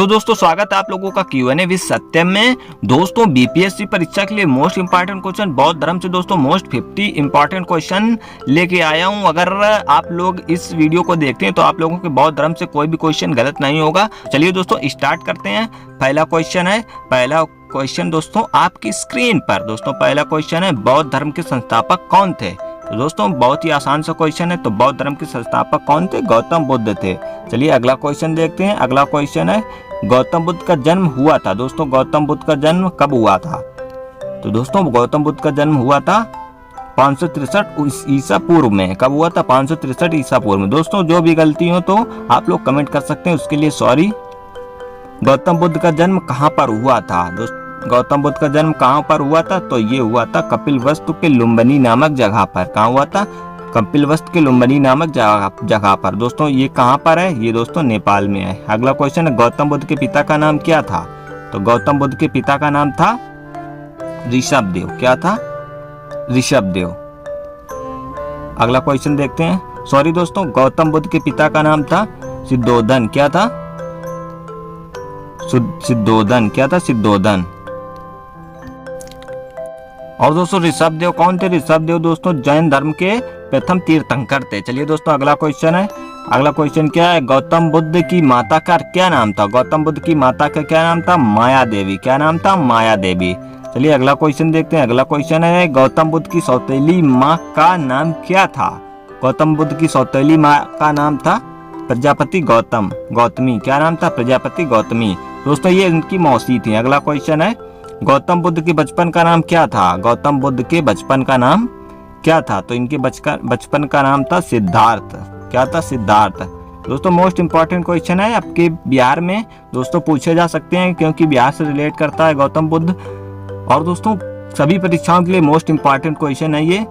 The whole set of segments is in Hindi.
तो दोस्तों स्वागत है आप लोगों का Q&A विद सत्यम में। दोस्तों बीपीएससी परीक्षा के लिए मोस्ट इंपॉर्टेंट क्वेश्चन बौद्ध धर्म से दोस्तों मोस्ट 50 इंपॉर्टेंट क्वेश्चन लेके आया हूं। अगर आप लोग इस वीडियो को देखते हैं तो आप लोगों के बौद्ध धर्म से कोई भी क्वेश्चन गलत नहीं होगा। चलिए दोस्तों स्टार्ट करते हैं। पहला क्वेश्चन दोस्तों आपकी स्क्रीन पर। दोस्तों पहला क्वेश्चन है बौद्ध धर्म के संस्थापक कौन थे। तो दोस्तों बहुत ही आसान सा क्वेश्चन है। तो बौद्ध धर्म के संस्थापक कौन थे? गौतम बुद्ध थे। चलिए अगला क्वेश्चन देखते हैं। अगला क्वेश्चन है गौतम बुद्ध का जन्म हुआ था। दोस्तों गौतम बुद्ध का जन्म कब हुआ था? तो दोस्तों गौतम बुद्ध का जन्म हुआ था 563 ईसा पूर्व में। कब हुआ था? 563 ईसा पूर्व में। दोस्तों जो भी गलती हो तो आप लोग कमेंट कर सकते हैं, उसके लिए सॉरी। गौतम बुद्ध का जन्म कहाँ पर हुआ था? दोस्तों गौतम बुद्ध का जन्म कहाँ पर हुआ था? तो ये हुआ था कपिलवस्तु के लुम्बिनी नामक जगह पर। कहाँ हुआ था? कपिलवस्तु के लुम्बिनी नामक जगह पर। दोस्तों ये कहाँ पर है? ये दोस्तों नेपाल में है। अगला क्वेश्चन है गौतम बुद्ध के पिता का नाम क्या था? तो गौतम बुद्ध के पिता का नाम था ऋषभदेव। क्या था? ऋषभदेव। अगला क्वेश्चन देखते हैं। सॉरी दोस्तों, गौतम बुद्ध के पिता का नाम था सिद्धोधन। क्या था? सिद्धोधन। क्या था? सिद्धोधन। और दोस्तों ऋषभदेव कौन थे? ऋषभदेव दोस्तों जैन धर्म के प्रथम तीर्थंकर थे। चलिए दोस्तों अगला क्वेश्चन है। अगला क्वेश्चन क्या है? गौतम बुद्ध की माता का क्या नाम था? गौतम बुद्ध की माता का क्या नाम था? माया देवी। क्या नाम था? माया देवी। चलिए अगला क्वेश्चन देखते हैं। अगला क्वेश्चन है गौतम बुद्ध की सौतेली माँ का नाम क्या था? गौतम बुद्ध की सौतेली माँ का नाम था प्रजापति गौतमी। क्या नाम था? प्रजापति गौतमी। दोस्तों ये इनकी मौसी थी। अगला क्वेश्चन है गौतम बुद्ध के बचपन का नाम क्या था? गौतम बुद्ध के बचपन का नाम क्या था? तो इनके बचपन का नाम था सिद्धार्थ। क्या था? सिद्धार्थ। दोस्तों मोस्ट इंपॉर्टेंट क्वेश्चन है, आपके बिहार में दोस्तों पूछे जा सकते हैं क्योंकि बिहार से रिलेट करता है गौतम बुद्ध। और दोस्तों सभी परीक्षाओं के लिए मोस्ट इंपॉर्टेंट क्वेश्चन है ये।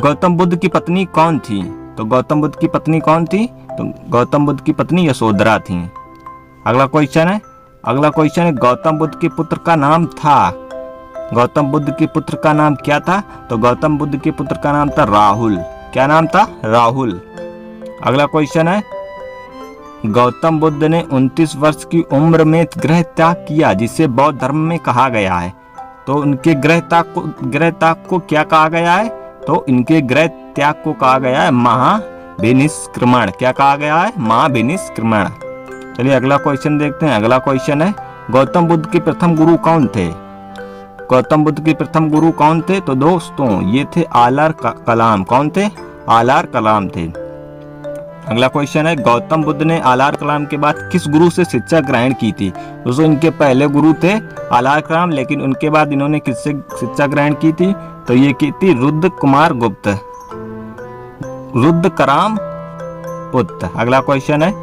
गौतम बुद्ध की पत्नी कौन थी? तो गौतम बुद्ध की पत्नी कौन थी? तो गौतम बुद्ध की पत्नी यशोधरा थी। अगला क्वेश्चन है गौतम बुद्ध के पुत्र का नाम था। गौतम बुद्ध के पुत्र का नाम क्या था? तो गौतम बुद्ध के पुत्र का नाम था राहुल। क्या नाम था? राहुल। अगला क्वेश्चन है गौतम बुद्ध ने 29 वर्ष की उम्र में गृह त्याग किया जिसे बौद्ध धर्म में कहा गया है। तो उनके गृह त्याग को क्या कहा गया है? तो इनके गृह त्याग को कहा गया है महाभिनिष्क्रमण। क्या कहा गया है? महाभिनिष्क्रमण। चलिए अगला क्वेश्चन देखते हैं। अगला क्वेश्चन है गौतम बुद्ध के प्रथम गुरु कौन थे? गौतम बुद्ध के प्रथम गुरु कौन थे? तो दोस्तों ये थे आलर कलाम। कौन थे? आलर कलाम थे। अगला क्वेश्चन है गौतम बुद्ध ने आलर कलाम के बाद किस गुरु से शिक्षा ग्रहण की थी? दोस्तों इनके पहले गुरु थे आलर कलाम, लेकिन उनके बाद इन्होंने किससे शिक्षा ग्रहण की थी? तो ये की थी रुद्र कुमार गुप्त, रुद्र कराम पुत्र। अगला क्वेश्चन है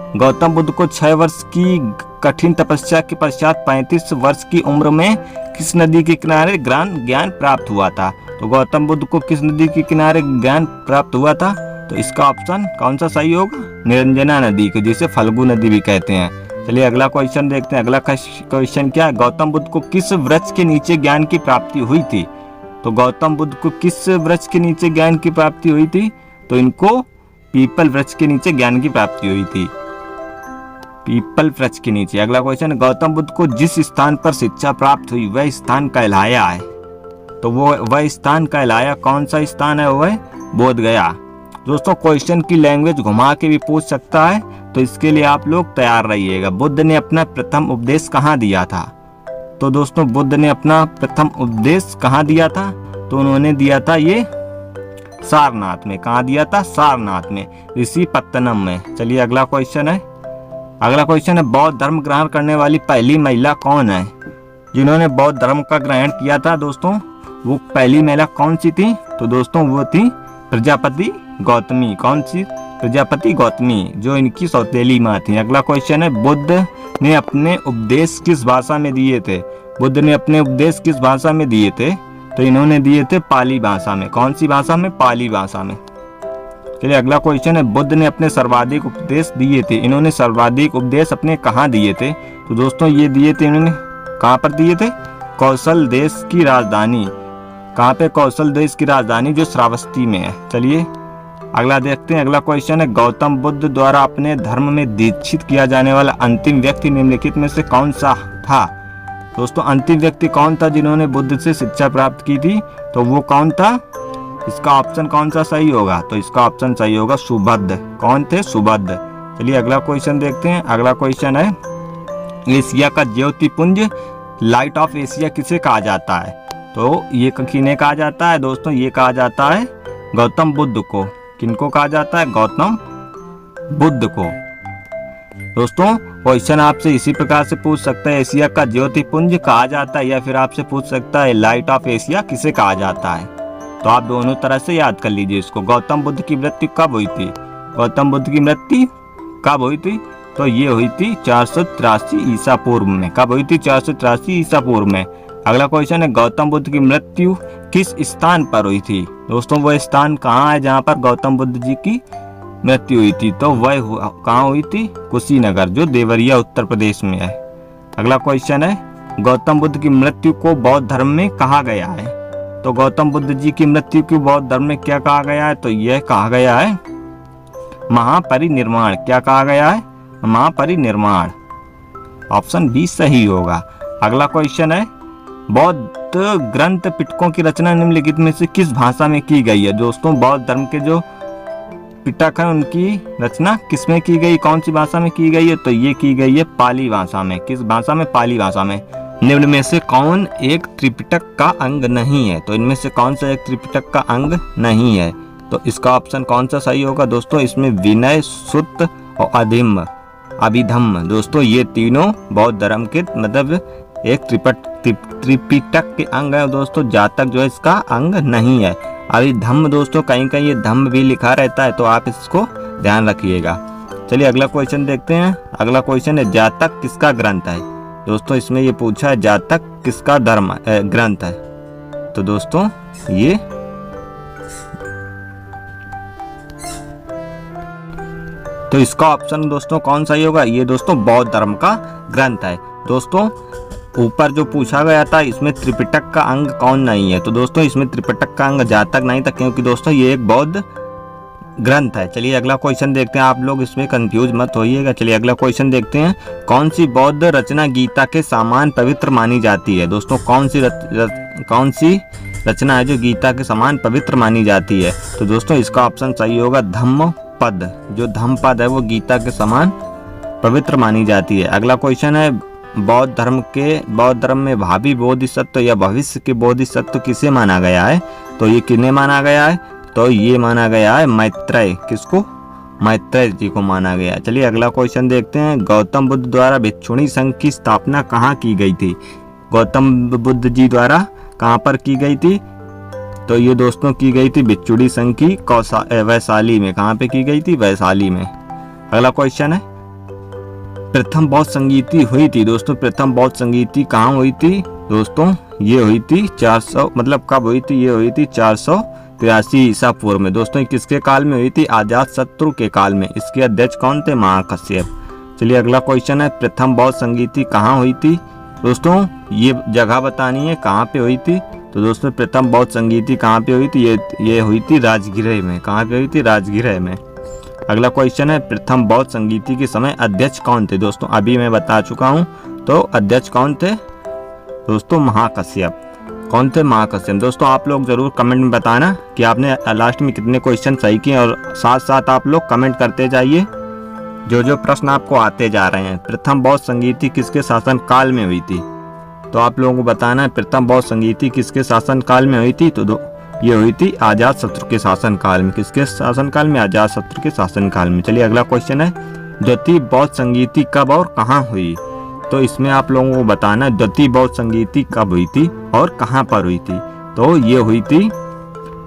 गौतम बुद्ध को 6 वर्ष की कठिन तपस्या के पश्चात 35 वर्ष की उम्र में किस नदी के किनारे ज्ञान प्राप्त हुआ था? तो गौतम बुद्ध को किस नदी के किनारे ज्ञान प्राप्त हुआ था? तो इसका ऑप्शन कौन सा सही होगा? निरंजना नदी के, जिसे फल्गु नदी भी कहते हैं। चलिए अगला क्वेश्चन देखते हैं। अगला क्वेश्चन क्या है? गौतम बुद्ध को किस वृक्ष के नीचे ज्ञान की प्राप्ति हुई थी? तो गौतम बुद्ध को किस वृक्ष के नीचे ज्ञान की प्राप्ति हुई थी? तो इनको पीपल वृक्ष के नीचे ज्ञान की प्राप्ति हुई थी, पीपल वृक्ष के नीचे। अगला क्वेश्चन गौतम बुद्ध को जिस स्थान पर शिक्षा प्राप्त हुई वह स्थान कहलाया है। तो वह स्थान कहलाया, कौन सा स्थान है? वह बोध गया। दोस्तों क्वेश्चन की लैंग्वेज घुमा के भी पूछ सकता है, तो इसके लिए आप लोग तैयार रहिएगा। बुद्ध ने अपना प्रथम उपदेश कहाँ दिया था? तो दोस्तों बुद्ध ने अपना प्रथम उपदेश कहाँ दिया था? तो उन्होंने दिया था ये सारनाथ में। कहाँ दिया था? सारनाथ में, ऋषिपत्तनम में। चलिए अगला क्वेश्चन है बौद्ध धर्म ग्रहण करने वाली पहली महिला कौन है? जिन्होंने बौद्ध धर्म का ग्रहण किया था दोस्तों वो पहली महिला कौन सी थी? तो दोस्तों वो थी प्रजापति गौतमी। कौन सी? प्रजापति गौतमी, जो इनकी सौतेली माँ थी। अगला क्वेश्चन है बुद्ध ने अपने उपदेश किस भाषा में दिए थे? बुद्ध ने अपने उपदेश किस भाषा में दिए थे? तो इन्होंने दिए थे पाली भाषा में। कौन सी भाषा में? पाली भाषा में। चलिए अगला क्वेश्चन है बुद्ध ने अपने सर्वाधिक उपदेश दिए थे। इन्होंने सर्वाधिक उपदेश अपने कहाँ दिए थे? तो दोस्तों ये दिए थे इन्होंने कहाँ पर दिए थे? कौशल देश की राजधानी। कहाँ पे? कौशल देश की राजधानी जो श्रावस्ती में है। चलिए अगला देखते हैं, अगला क्वेश्चन है गौतम बुद्ध द्वारा अपने धर्म में दीक्षित किया जाने वाला अंतिम व्यक्ति निम्नलिखित में से कौन सा था। दोस्तों अंतिम व्यक्ति कौन था जिन्होंने बुद्ध से शिक्षा प्राप्त की थी, तो वो कौन था। इसका ऑप्शन कौन सा सही होगा, तो इसका ऑप्शन सही होगा सुभद्र। कौन थे, सुभद्र। चलिए अगला क्वेश्चन देखते हैं। अगला क्वेश्चन है एशिया का ज्योतिपुंज लाइट ऑफ एशिया किसे कहा जाता है, तो ये किन्हें कहा जाता है दोस्तों, ये कहा जाता है गौतम बुद्ध को। किनको कहा जाता है, गौतम बुद्ध को। दोस्तों क्वेश्चन आपसे इसी प्रकार से पूछ सकता है, एशिया का ज्योतिपुंज कहा जाता है, या फिर आपसे पूछ सकता है लाइट ऑफ एशिया किसे कहा जाता है। तो आप दोनों तरह से याद कर लीजिए इसको। गौतम बुद्ध की मृत्यु कब हुई थी, गौतम बुद्ध की मृत्यु कब हुई थी, तो ये हुई थी 483 ईसा पूर्व में। कब हुई थी, 483 ईसा पूर्व में। अगला क्वेश्चन है गौतम बुद्ध की मृत्यु किस स्थान पर हुई थी। दोस्तों वह स्थान कहाँ है जहाँ पर गौतम बुद्ध जी की मृत्यु हुई थी, तो वह कहाँ हुई थी, कुशीनगर, जो देवरिया उत्तर प्रदेश में है। अगला क्वेश्चन है गौतम बुद्ध की मृत्यु को बौद्ध धर्म में कहा गया है, तो गौतम बुद्ध जी की मृत्यु को बौद्ध धर्म में क्या कहा गया है, तो यह कहा गया है महापरिनिर्वाण। क्या कहा गया है, महापरिनिर्वाण। ऑप्शन बी सही होगा। अगला क्वेश्चन है बौद्ध ग्रंथ पिटकों की रचना निम्नलिखित में से किस भाषा में की गई है। दोस्तों बौद्ध धर्म के जो पिटक है उनकी रचना किसमें की गई, कौन सी भाषा में की गई है, तो ये की गई है पाली भाषा में। किस भाषा में, पाली भाषा में। निम्न में से कौन एक त्रिपिटक का अंग नहीं है, तो इनमें से कौन सा एक त्रिपिटक का अंग नहीं है, तो इसका ऑप्शन कौन सा सही होगा दोस्तों, इसमें विनय, सुत्त और अभिधम्म। दोस्तों ये तीनों बौद्ध धर्म के मतलब एक त्रिपिटक के अंग है दोस्तों। जातक जो है इसका अंग नहीं है। अभिधम्म दोस्तों कहीं कहीं ये धम्म भी लिखा रहता है, तो आप इसको ध्यान रखिएगा। चलिए अगला क्वेश्चन देखते हैं। अगला क्वेश्चन है जातक किसका ग्रंथ है। दोस्तों इसमें ये पूछा है जातक किसका ग्रंथ है, तो दोस्तों ये तो इसका ऑप्शन दोस्तों कौन सा ही होगा, ये दोस्तों बौद्ध धर्म का ग्रंथ है। दोस्तों ऊपर जो पूछा गया था इसमें त्रिपिटक का अंग कौन नहीं है, तो दोस्तों इसमें त्रिपिटक का अंग जातक नहीं था, क्योंकि दोस्तों ये एक बौद्ध ग्रंथ है। चलिए अगला क्वेश्चन देखते हैं, आप लोग इसमें कंफ्यूज मत होइएगा। चलिए अगला क्वेश्चन देखते हैं, कौन सी बौद्ध रचना गीता के समान पवित्र मानी जाती है। दोस्तों कौन सी रचना है जो गीता के समान पवित्र मानी जाती है, तो दोस्तों इसका ऑप्शन सही होगा धम्मपद। जो धम्मपद है वो गीता के समान पवित्र मानी जाती है। अगला क्वेश्चन है बौद्ध धर्म में भावी बोधिसत्व या भविष्य के बोधिसत्व किसे माना गया है, तो ये किन्हें माना गया है, तो ये माना गया है मैत्रेय। किसको, मैत्रेय जी को माना गया। चलिए अगला क्वेश्चन देखते हैं, गौतम बुद्ध द्वारा भिक्षुणी संघ की स्थापना कहाँ की गई थी। गौतम बुद्ध जी द्वारा कहाँ पर की गई थी, तो ये दोस्तों की गई थी भिक्षुणी संघ की वैशाली में। कहाँ पे की गई थी, वैशाली में। अगला क्वेश्चन है प्रथम बौद्ध संगीति हुई थी। दोस्तों प्रथम बौद्ध संगीति कहाँ हुई थी, दोस्तों ये हुई थी 400 मतलब कब हुई थी, ये हुई थी 483 ईसा पूर्व में। दोस्तों किसके काल में हुई थी, अजात शत्रु के काल में। इसके अध्यक्ष कौन थे, महाकश्यप। चलिए अगला क्वेश्चन है प्रथम बौद्ध संगीति कहाँ हुई थी। दोस्तों ये जगह बतानी है कहाँ पे हुई थी, तो दोस्तों प्रथम बौद्ध संगीति कहाँ पे हुई थी, ये हुई थी राजगृह में। कहाँ पे हुई थी, राजगृह में। अगला क्वेश्चन है प्रथम बौद्ध संगीति के समय अध्यक्ष कौन थे। दोस्तों अभी मैं बता चुका हूँ, तो अध्यक्ष कौन थे, दोस्तों महाकश्यप। कौन थे, महाकश्यप। दोस्तों आप लोग जरूर कमेंट में बताना कि आपने लास्ट में कितने क्वेश्चन सही किए, और साथ साथ आप लोग कमेंट करते जाइए जो जो प्रश्न आपको आते जा रहे हैं। प्रथम बौद्ध संगीति किसके शासन काल में हुई थी, तो आप लोगों को बताना है प्रथम बौद्ध संगीति किसके शासन काल में हुई थी, तो ये हुई थी अजात शत्रु के शासन काल में। किसके शासन काल में, अजात शत्रु के शासन काल में। चलिए अगला क्वेश्चन है द्वितीय बौद्ध संगीति कब और कहाँ हुई, तो इसमें आप लोगों को बताना है द्वितीय बौद्ध संगीति कब हुई थी और कहाँ पर हुई थी, तो ये हुई थी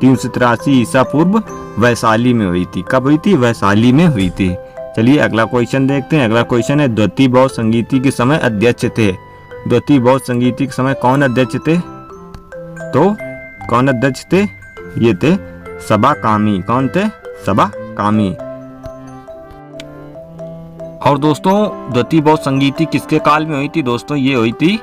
383 ईसा पूर्व वैशाली में हुई थी। कब हुई थी, वैशाली में हुई थी। चलिए अगला क्वेश्चन देखते हैं। अगला क्वेश्चन है द्वितीय बौद्ध संगीति के समय अध्यक्ष थे। द्वितीय बौद्ध संगीति के समय कौन अध्यक्ष थे, तो कौन अध्यक्ष थे, ये थे सबा कामी। कौन थे, सबा कामी। और दोस्तों द्वितीय बौद्ध संगीति किसके काल में हुई थी, दोस्तों ये हुई थी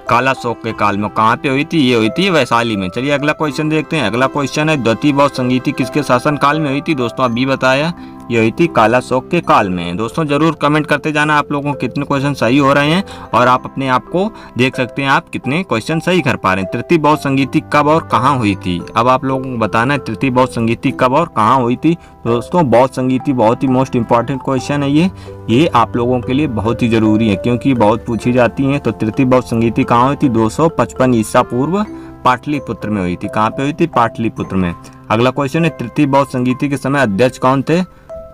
कालाशोक के काल में। कहाँ पे हुई थी? ये हुई थी वैशाली में। चलिए अगला क्वेश्चन देखते हैं। अगला क्वेश्चन है द्वितीय बौद्ध संगीति किसके शासन काल में हुई थी? दोस्तों अभी बताया, ये हुई थी कालाशोक के काल में। दोस्तों जरूर कमेंट करते जाना आप लोगों को कितने क्वेश्चन सही हो रहे हैं, और आप अपने आप को देख सकते हैं आप कितने क्वेश्चन सही कर पा रहे हैं। तृतीय बौद्ध संगीति कब और कहाँ हुई थी? अब आप लोगों को बताना है तृतीय बौद्ध संगीति कब और कहाँ हुई थी। दोस्तों बौद्ध संगीति बहुत ही मोस्ट इंपॉर्टेंट क्वेश्चन है ये आप लोगों के लिए बहुत ही जरूरी है, क्योंकि बहुत पूछी जाती है। तो तृतीय बौद्ध संगीति कहाँ हुई थी? 255 ईसा पूर्व पाटलिपुत्र में हुई थी। कहाँ पे हुई थी? पाटलिपुत्र में। अगला क्वेश्चन है तृतीय बौद्ध संगीति के समय अध्यक्ष कौन थे?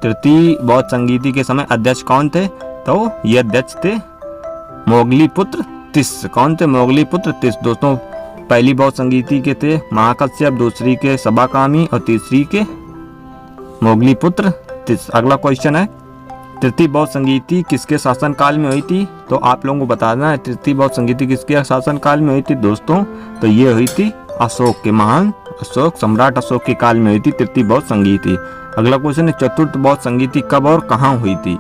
तृतीय बौद्ध संगीति के समय अध्यक्ष कौन थे? तो ये अध्यक्ष थे मोगलीपुत्र तिस्स। कौन थे? मोगलीपुत्र तिस्स। दोस्तों पहली बौद्ध संगीति के थे महाकश्यप, दूसरी के सबाकामी और तीसरी के मोगलीपुत्र तिस्स। अगला क्वेश्चन है तृतीय बौद्ध संगीति किसके शासन काल में हुई थी? तो आप लोगों को बताना है तृतीय बौद्ध संगीति किसके शासन काल में हुई थी दोस्तों? तो ये हुई थी अशोक के, महान अशोक, सम्राट अशोक के काल में हुई थी तृतीय बौद्ध संगीति। अगला क्वेश्चन है चतुर्थ बौद्ध संगीति कब और कहाँ हुई थी?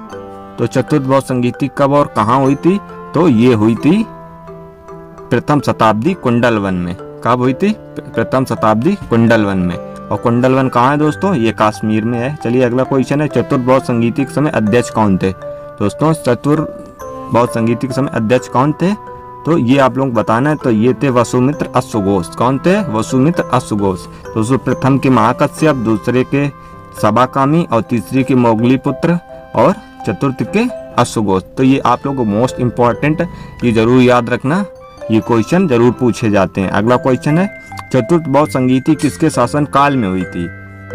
तो चतुर्थ बौद्ध संगीति कब और कहाँ हुई थी? तो ये हुई थी प्रथम शताब्दी कुंडलवन में। कब हुई थी? प्रथम शताब्दी कुंडलवन में। और कुंडलवन कहाँ है दोस्तों? ये कश्मीर में है। चलिए अगला क्वेश्चन है चतुर्थ बौद्ध संगीति के समय अध्यक्ष कौन थे? दोस्तों चतुर्थ बौद्ध संगीति के समय अध्यक्ष कौन थे? तो ये आप लोग बताना है। तो ये थे वसुमित्र अश्वघोष। कौन थे? वसुमित्र अश्वघोष। दोस्तों प्रथम के महाकश्यप, दूसरे के सबाकामी और तीसरी के मोगलीपुत्र और चतुर्थ के अश्वघोष। तो ये आप लोगों को मोस्ट इंपॉर्टेंट, ये जरूर याद रखना, ये क्वेश्चन जरूर पूछे जाते हैं। अगला क्वेश्चन है चतुर्थ बौद्ध संगीति किसके शासन काल में हुई थी?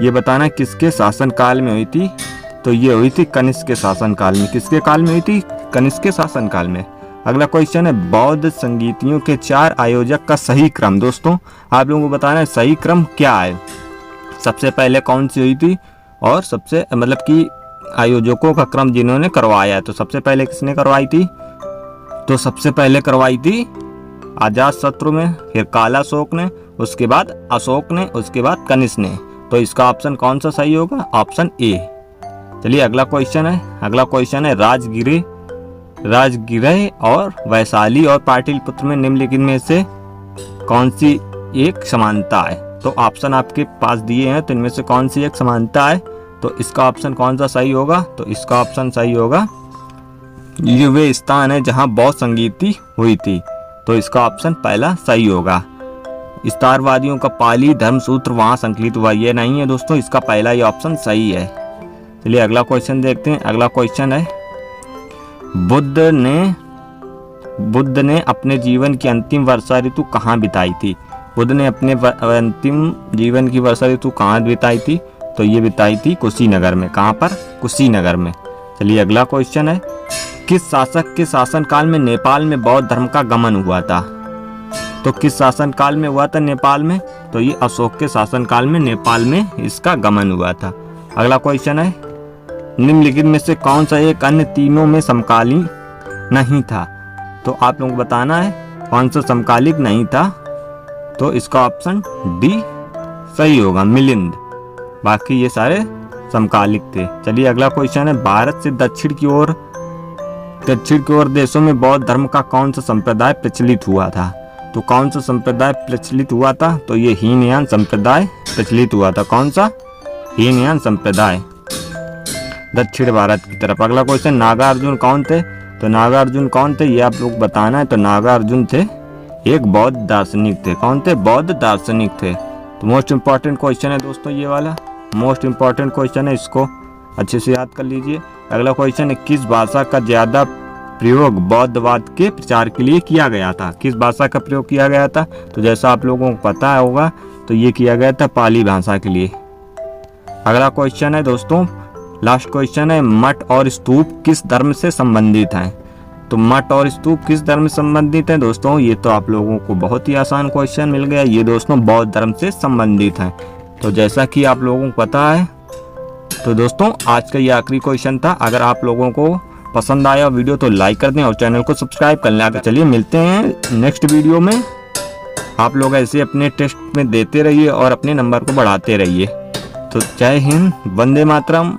ये बताना किसके शासन काल में हुई थी? तो ये हुई थी कनिष्क के शासन काल में। किसके काल में हुई थी? कनिष्क के शासन काल में। अगला क्वेश्चन है बौद्ध संगीतियों के 4 आयोजक का सही क्रम। दोस्तों आप लोगों को बताना है सही क्रम क्या है, सबसे पहले कौन सी हुई थी और सबसे मतलब कि आयोजकों का क्रम जिन्होंने करवाया। तो सबसे पहले किसने करवाई थी? तो सबसे पहले करवाई थी अजातशत्रु में, फिर कालाशोक ने, उसके बाद अशोक ने, उसके बाद कनिष्क ने। तो इसका ऑप्शन कौन सा सही होगा? Option A. चलिए अगला क्वेश्चन है। अगला क्वेश्चन है राजगिरह और वैशाली और पाटलिपुत्र में निम्नलिखित में से कौन सी एक समानता है? तो ऑप्शन आपके पास दिए हैं, तो इनमें से कौन सी एक समानता है? तो इसका ऑप्शन कौन सा सही होगा? तो इसका ऑप्शन सही होगा ये वे स्थान है जहां बौद्ध संगीति हुई थी। तो इसका ऑप्शन पहला सही होगा। स्टारवादियों का पाली धर्म सूत्र वहां संकलित हुआ, ये नहीं है दोस्तों, इसका पहला ही ऑप्शन सही है। चलिए अगला क्वेश्चन देखते हैं। अगला क्वेश्चन है बुद्ध ने अपने जीवन की अंतिम वर्षा ऋतु कहाँ बिताई थी? बुद्ध ने अपने अंतिम जीवन की वर्षा ऋतु कहाँ बिताई थी? तो ये बिताई थी कुशीनगर में। कहाँ पर? कुशीनगर में। चलिए अगला क्वेश्चन है किस शासक के शासन काल में नेपाल में बौद्ध धर्म का गमन हुआ था? तो किस शासन काल में हुआ था नेपाल में? तो ये अशोक के शासन काल में नेपाल में इसका गमन हुआ था। अगला क्वेश्चन है निम्नलिखित में से कौन सा एक अन्य तीनों में समकालीन नहीं था? तो आप लोगों को बताना है कौन सा समकालिक नहीं था। तो इसका ऑप्शन डी सही होगा, मिलिंद। बाकी ये सारे समकालिक थे। चलिए अगला क्वेश्चन है भारत से दक्षिण की ओर देशों में बौद्ध धर्म का कौन सा संप्रदाय प्रचलित हुआ था? तो कौन सा संप्रदाय प्रचलित हुआ था? तो ये हीनयान संप्रदाय प्रचलित हुआ था। कौन सा? हीनयान संप्रदाय दक्षिण भारत की तरफ। अगला क्वेश्चन नागार्जुन कौन थे? तो नागार्जुन कौन थे ये आप लोग बताना है। तो नागार्जुन थे एक बौद्ध दार्शनिक थे। कौन थे? बौद्ध दार्शनिक थे। तो मोस्ट इंपॉर्टेंट क्वेश्चन है दोस्तों, ये वाला मोस्ट इंपॉर्टेंट क्वेश्चन है, इसको अच्छे से याद कर लीजिए। अगला क्वेश्चन है किस भाषा का ज्यादा प्रयोग बौद्धवाद के प्रचार के लिए किया गया था? किस भाषा का प्रयोग किया गया था? तो जैसा आप लोगों को पता होगा तो ये किया गया था पाली भाषा के लिए। अगला क्वेश्चन है दोस्तों, लास्ट क्वेश्चन है मठ और स्तूप किस धर्म से संबंधित हैं? तो मठ और स्तूप किस धर्म से संबंधित है दोस्तों? ये तो आप लोगों को बहुत ही आसान क्वेश्चन मिल गया। ये दोस्तों बौद्ध धर्म से संबंधित है। तो जैसा कि आप लोगों को पता है, तो दोस्तों आज का ये आखिरी क्वेश्चन था। अगर आप लोगों को पसंद आया वीडियो तो लाइक कर दें और चैनल को सब्सक्राइब कर लें। चलिए मिलते हैं नेक्स्ट वीडियो में। आप लोग ऐसे अपने टेस्ट में देते रहिए और अपने नंबर को बढ़ाते रहिए। तो जय हिंद, वंदे मातरम।